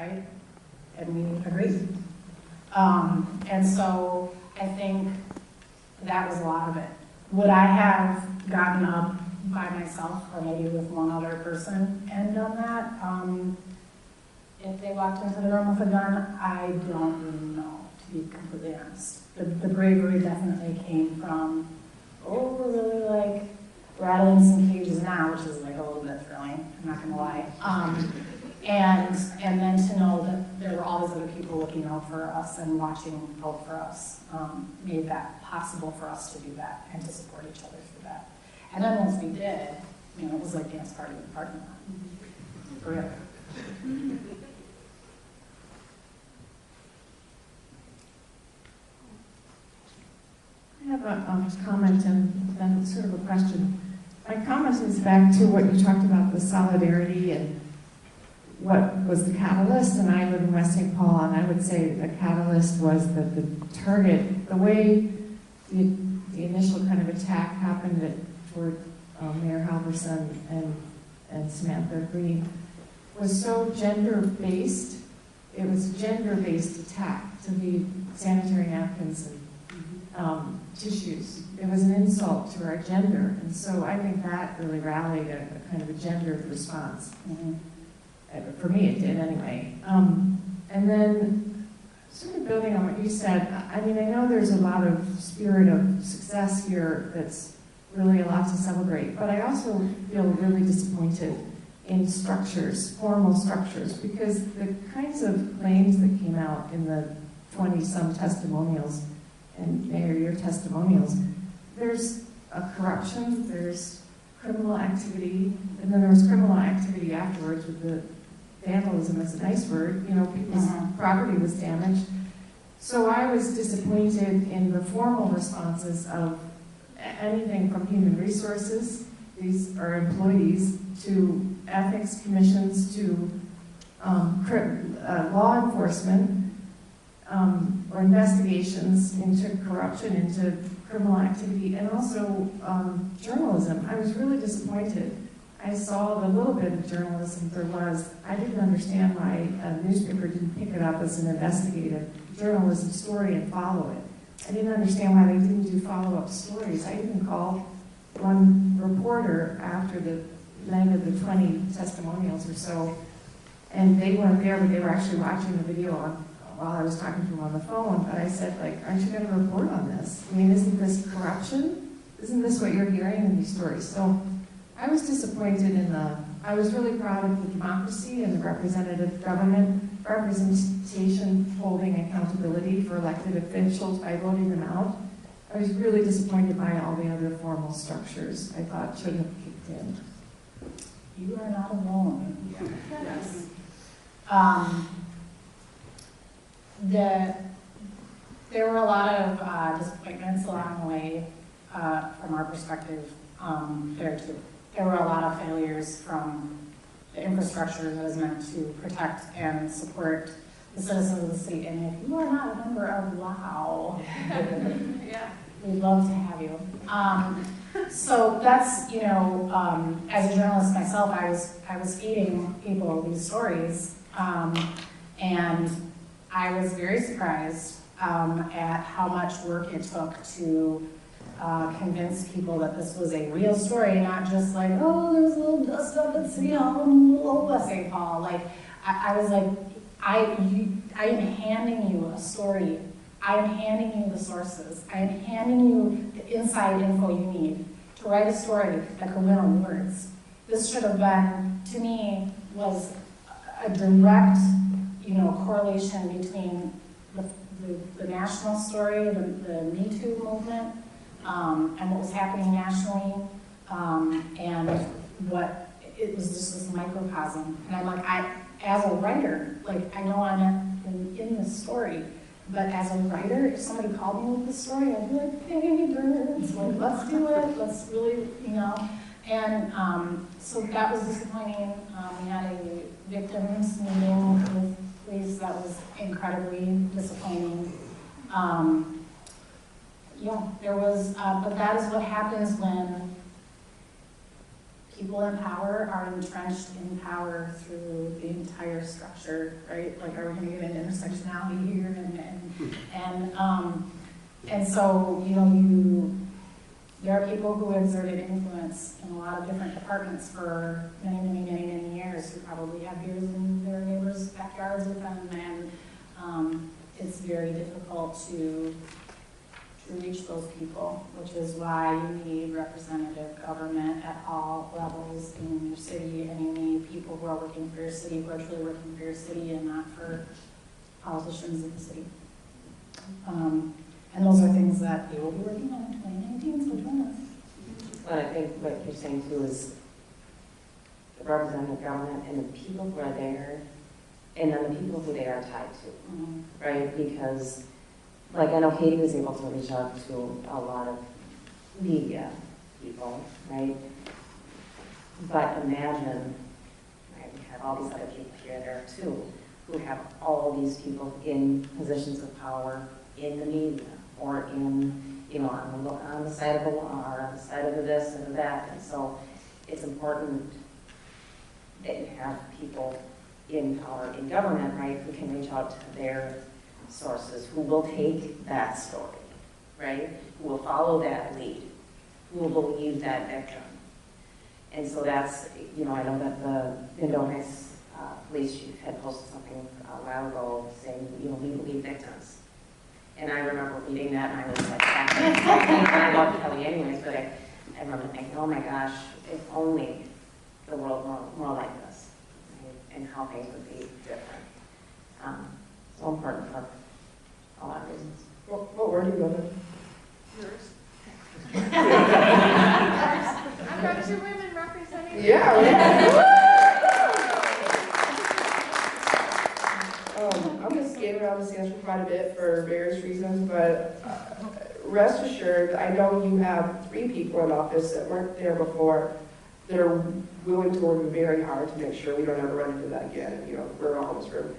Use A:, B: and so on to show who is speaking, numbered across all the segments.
A: right? And we agreed. And so I think that was a lot of it. Would I have gotten up by myself or maybe with one other person and done that? If they walked into the room with a gun, I don't know, to be completely honest. The bravery definitely came from, oh, we're really like rattling some cages now, which is like a little bit thrilling, I'm not gonna lie. And then to know that there were all these other people looking out for us and watching out for us made that possible for us to do that and to support each other through that. And then once we did, you know, it was like dance party in the parking lot. For real.
B: I have a comment and then sort of a question. My comment is back to what you talked about, the solidarity and what was the catalyst, and I live in West St. Paul, and I would say the catalyst was that the target, the way the initial kind of attack happened toward Mayor Halverson and Samantha Green was so gender-based. It was a gender-based attack to the sanitary napkins and tissues. It was an insult to our gender, and so I think that really rallied a kind of a gendered response. For me, it did anyway. And then, sort of building on what you said, I mean, I know there's a lot of spirit of success here that's really a lot to celebrate, but I also feel really disappointed in structures, formal structures, because the kinds of claims that came out in the 20-some testimonials, and Mayor, your testimonials, there's a corruption, there's criminal activity, and then there was criminal activity afterwards with the vandalism is a nice word, you know, people's property was damaged. So I was disappointed in the formal responses of anything from human resources, these are employees, to ethics commissions, to law enforcement, or investigations into corruption, into criminal activity, and also journalism. I was really disappointed. I saw the little bit of journalism there was. I didn't understand why a newspaper didn't pick it up as an investigative journalism story and follow it. I didn't understand why they didn't do follow-up stories. I even called one reporter after the night of the 20 testimonials or so, and they weren't there, but they were actually watching the video while I was talking to them on the phone. But I said, like, aren't you going to report on this? I mean, isn't this corruption? Isn't this what you're hearing in these stories? So I was disappointed in I was really proud of the democracy and the representative government representation holding accountability for elected officials by voting them out. I was really disappointed by all the other formal structures I thought should have kicked in.
A: You are not alone.
B: Yes.
A: There were a lot of disappointments along the way from our perspective there too. There were a lot of failures from the infrastructure that is meant to protect and support the citizens of the city. And if you are not a member of WOW,
B: Yeah.
A: we'd love to have you. So that's, you know, as a journalist myself, I was feeding people these stories, and I was very surprised at how much work it took to convince people that this was a real story, not just like, oh, there was a little dust up at City Hall in little West St. Paul. Like, I was like, I am handing you a story. I am handing you the sources. I am handing you the inside info you need to write a story that could win awards. This should have been, to me, was a direct, you know, correlation between the national story, the Me Too movement, and what was happening nationally, and what it was just this microcosm. And I'm like, as a writer, like I know I'm in this story, but as a writer, if somebody called me with this story, I'd be like, hey, birds, like, let's do it. Let's really, you know. And so that was disappointing. We had a victims meeting with police that was incredibly disappointing. Yeah, there was, but that is what happens when people in power are entrenched in power through the entire structure, right? Like, are we gonna get an intersectionality here? And so, you know, there are people who exerted influence in a lot of different departments for many, many, many, many years who probably have beers in their neighbors' backyards with them, and it's very difficult to reach those people, which is why you need representative government at all levels in your city, and you need people who are working for your city, who are truly working for your city and not for politicians in the city. And those are things that we will be working on in 2019, so join us.
C: But I think what you're saying too is the representative government and the people who are there, and then the people who they are tied to, right? Because, like, I know Katie was able to reach out to a lot of media people, right? But imagine, right, we have all these other people here there too, who have all these people in positions of power in the media, or in, you know, on the side of the law, or on the side of the this and that. And so it's important that you have people in power in government, right, who can reach out to their sources, who will take that story, right, who will follow that lead, who will believe that victim. And so that's, you know, I know that the Pindones police chief had posted something a while ago saying, you know, we believe victims. And I remember reading that, and I was like, I love Kelly anyways, but I remember thinking, oh my gosh, if only the world were more like this, right? And how things would be different. So important for a lot of reasons.
D: What word do you go to?
E: Yours. I've got 2 women representing.
D: Yeah. I'm going to skate around this answer quite a bit for various reasons, but rest assured, I know you have 3 people in office that weren't there before that are willing to work very hard to make sure we don't ever run into that again. You know, we're all in this room.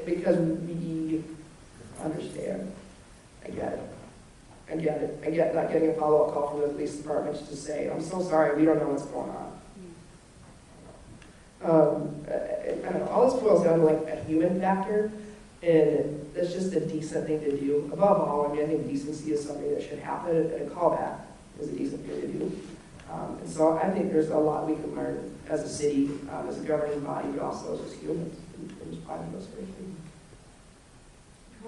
D: Because we understand. I get it. I get not getting a follow-up call from the police department to say, I'm so sorry, we don't know what's going on. I don't know, all this boils down to like a human factor, and that's just a decent thing to do. Above all, I mean, I think decency is something that should happen, and a callback is a decent thing to do. And so I think there's a lot we can learn as a city, as a governing body, but also as humans, and just finding those very things.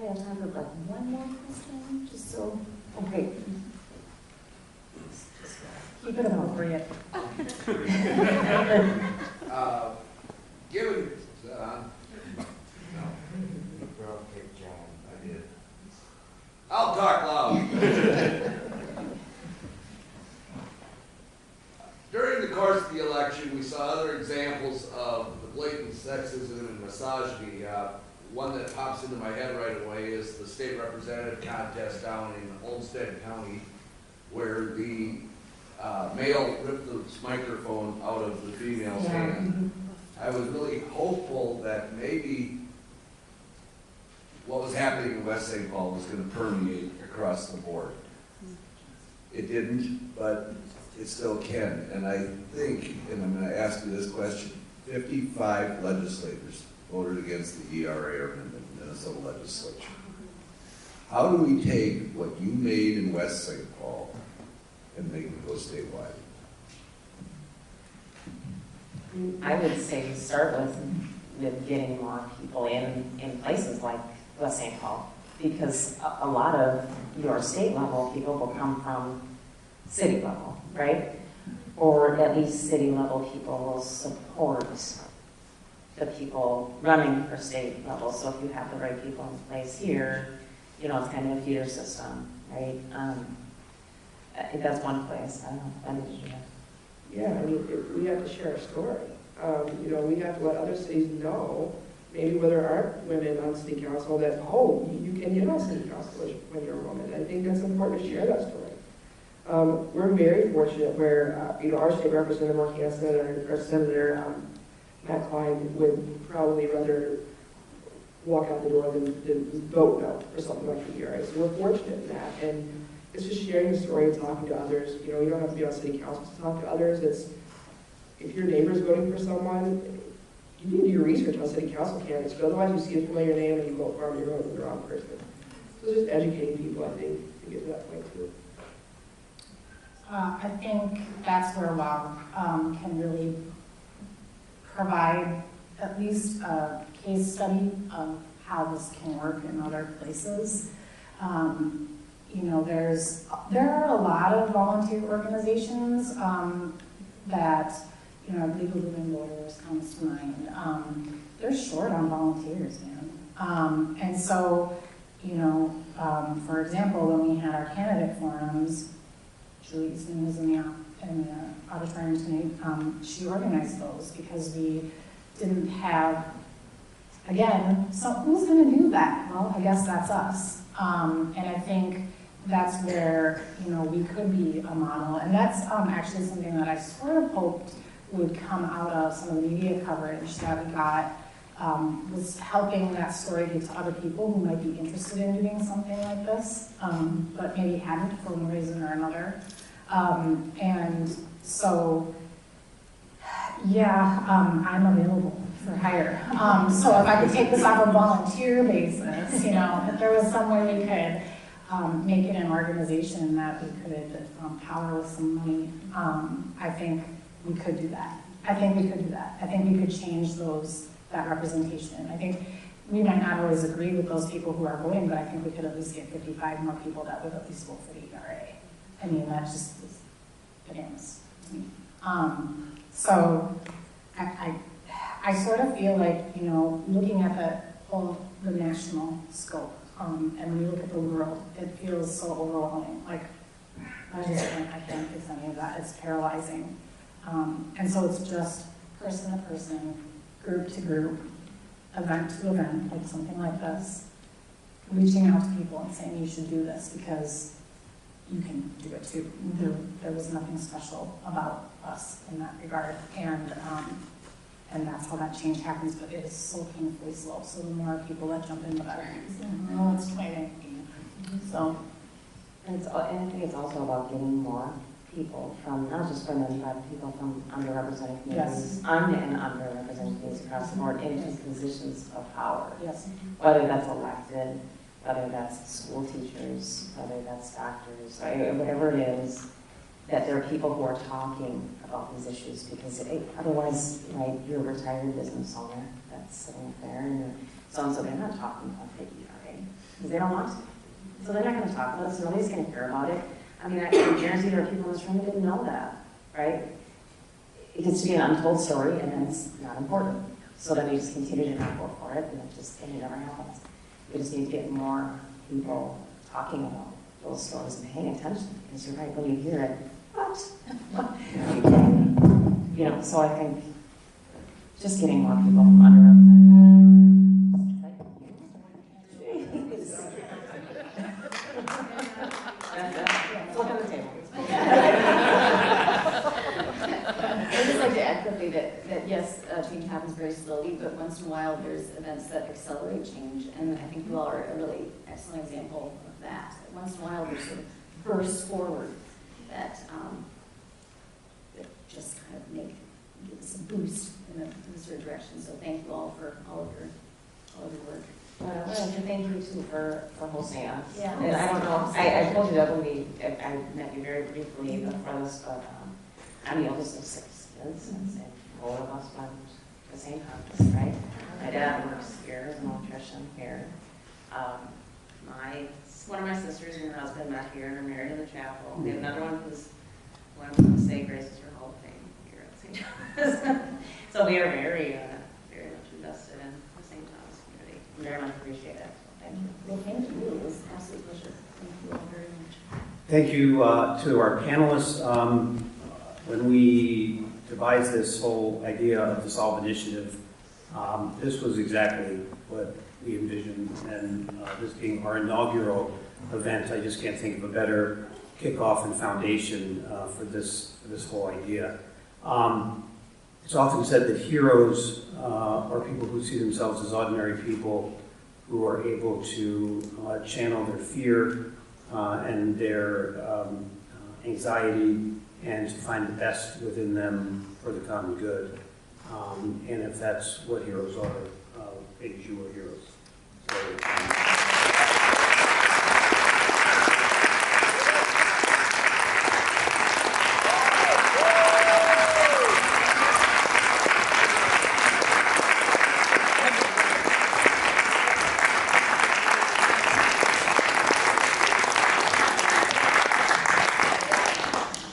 C: I have time for like one more question, just so, okay.
A: Keep it appropriate.
F: Given, no, okay, John, I did. I'll talk loud. During the course of the election, we saw other examples of the blatant sexism and misogyny. One that pops into my head right away is the state representative contest down in Olmsted County, where the male ripped the microphone out of the female's hand. I was really hopeful that maybe what was happening in West St. Paul was going to permeate across the board. It didn't, but it still can. And I think, and I'm going to ask you this question, 55 legislators voted against the ERA in the Minnesota legislature. How do we take what you made in West St. Paul and make it go statewide?
C: I would say start with getting more people in places like West St. Paul, because a lot of your state level people will come from city level, right? Or at least city level people will support the people running for state level. So if you have the right people in place here, you know, it's kind of a feeder system, right? I think that's one place. I don't know.
D: Yeah, I mean, we have to share our story. You know, we have to let other cities know, maybe where there aren't women on city council, that, oh, you can get on city council when you're a woman. I think that's important to share that story. We're very fortunate where, you know, our state representative, Mark Hansen, and our Senator Matt Klein would probably rather walk out the door than vote no for something like the ERA. So we're fortunate in that. And it's just sharing the story and talking to others. You know, you don't have to be on city council to talk to others. It's, if your neighbor's voting for someone, you need to do your research on city council candidates, but otherwise you see a familiar name and you vote for them, you're voting for the wrong person. So it's just educating people, I think, to get to that point too.
A: I think that's where WOW can really provide at least a case study of how this can work in other places. You know, there are a lot of volunteer organizations that, you know, Legal Living Lawyers comes to mind. They're short on volunteers, man. And so, you know, for example, when we had our candidate forums, Julie Easton was in the auditorium tonight, she organized those because we didn't have, again, so who's going to do that? Well, I guess that's us. And I think that's where, you know, we could be a model. And that's actually something that I sort of hoped would come out of some of the media coverage that we got, was helping that story get to other people who might be interested in doing something like this, but maybe hadn't for one reason or another. And so, yeah, I'm available for hire. So if I could take this off a volunteer basis, you know, if there was some way we could make it an organization that we could power with some money, I think we could do that. I think we could do that. I think we could change that representation. I think we might not always agree with those people who are voting, but I think we could at least get 55 more people that would at least vote for the ERA. I mean, that just is bananas to me. So I sort of feel like, you know, looking at the national scope, and when you look at the world, it feels so overwhelming. Like, I can't fix any of that. It's paralyzing. And so it's just person to person, group to group, event to event, like something like this, reaching out to people and saying you should do this because you can do it too. There was nothing special about us in that regard, and that's how that change happens. But it is so painfully slow. So the more people that jump in, the better. Oh, it's 2019. So,
C: and I think it's also about getting more people from, not just women, but people from underrepresented communities,
A: Yes.
C: and underrepresented communities across the board into positions of power.
A: yes.
C: Whether that's elected, whether that's school teachers, whether that's doctors, right, whatever it is, that there are people who are talking about these issues, because otherwise, right, you're a retired business owner that's sitting up there, and so they're not talking about the ERA, because they don't want to. So they're not going to talk about it, so nobody's going to hear about it. I mean, I guarantee there are people in this room who didn't know that, right? It gets to be an untold story, and then it's not important. So then we just continue to not vote for it, and it never happens. We just need to get more people talking about those stories and paying attention, because you're right, when you hear it, what? You know, so I think just getting more people from underrepresented. Look on the table.
E: I'd just like to add quickly that yes, change happens very slowly, but once in a while there's events that accelerate change, and I think you all are a really excellent example of that. Once in a while there's sort of bursts forward that just kind of give us a boost in a certain direction. So thank you all for all of your work.
C: Well, thank you too for hosting us.
E: Yeah.
C: And I don't know, I told you that when I met you very briefly before this, but I'm the oldest of 6 kids, and 4 of us went to the same campus, right? My dad works here as an electrician here. One of my sisters and her husband met here and are married in the chapel. We have another one who's one of the St. Grace's for Hall of Fame here at St. Thomas. So we are very much invested in the St. Thomas community. Very much appreciate it. So thank you.
E: Well, thank you. It was an absolute pleasure. Thank you all very much.
G: Thank you to our panelists. When we devised this whole idea of the Solve Initiative, this was exactly what we envisioned, and this being our inaugural event, I just can't think of a better kickoff and foundation for this whole idea. It's often said that heroes are people who see themselves as ordinary people who are able to channel their fear and their anxiety, and to find the best within them for the common good. And if that's what heroes are, ladies, you are heroes. So,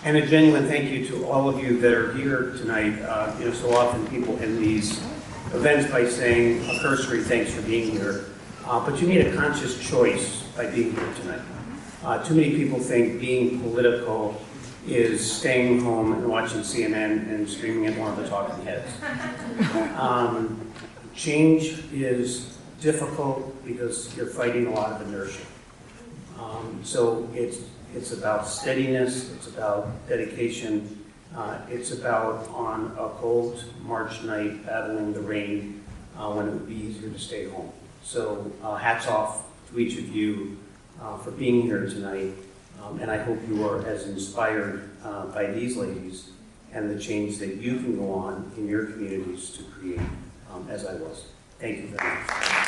G: and a genuine thank you to all of you that are here tonight. So often people end these events by saying a cursory thanks for being here, but you made a conscious choice by being here tonight. Too many people think being political is staying home and watching CNN and screaming at one of the talking heads. Change is difficult because you're fighting a lot of inertia. So it's about steadiness, it's about dedication, it's about on a cold March night battling the rain when it would be easier to stay home. So hats off to each of you for being here tonight, and I hope you are as inspired by these ladies and the change that you can go on in your communities to create as I was. Thank you very much.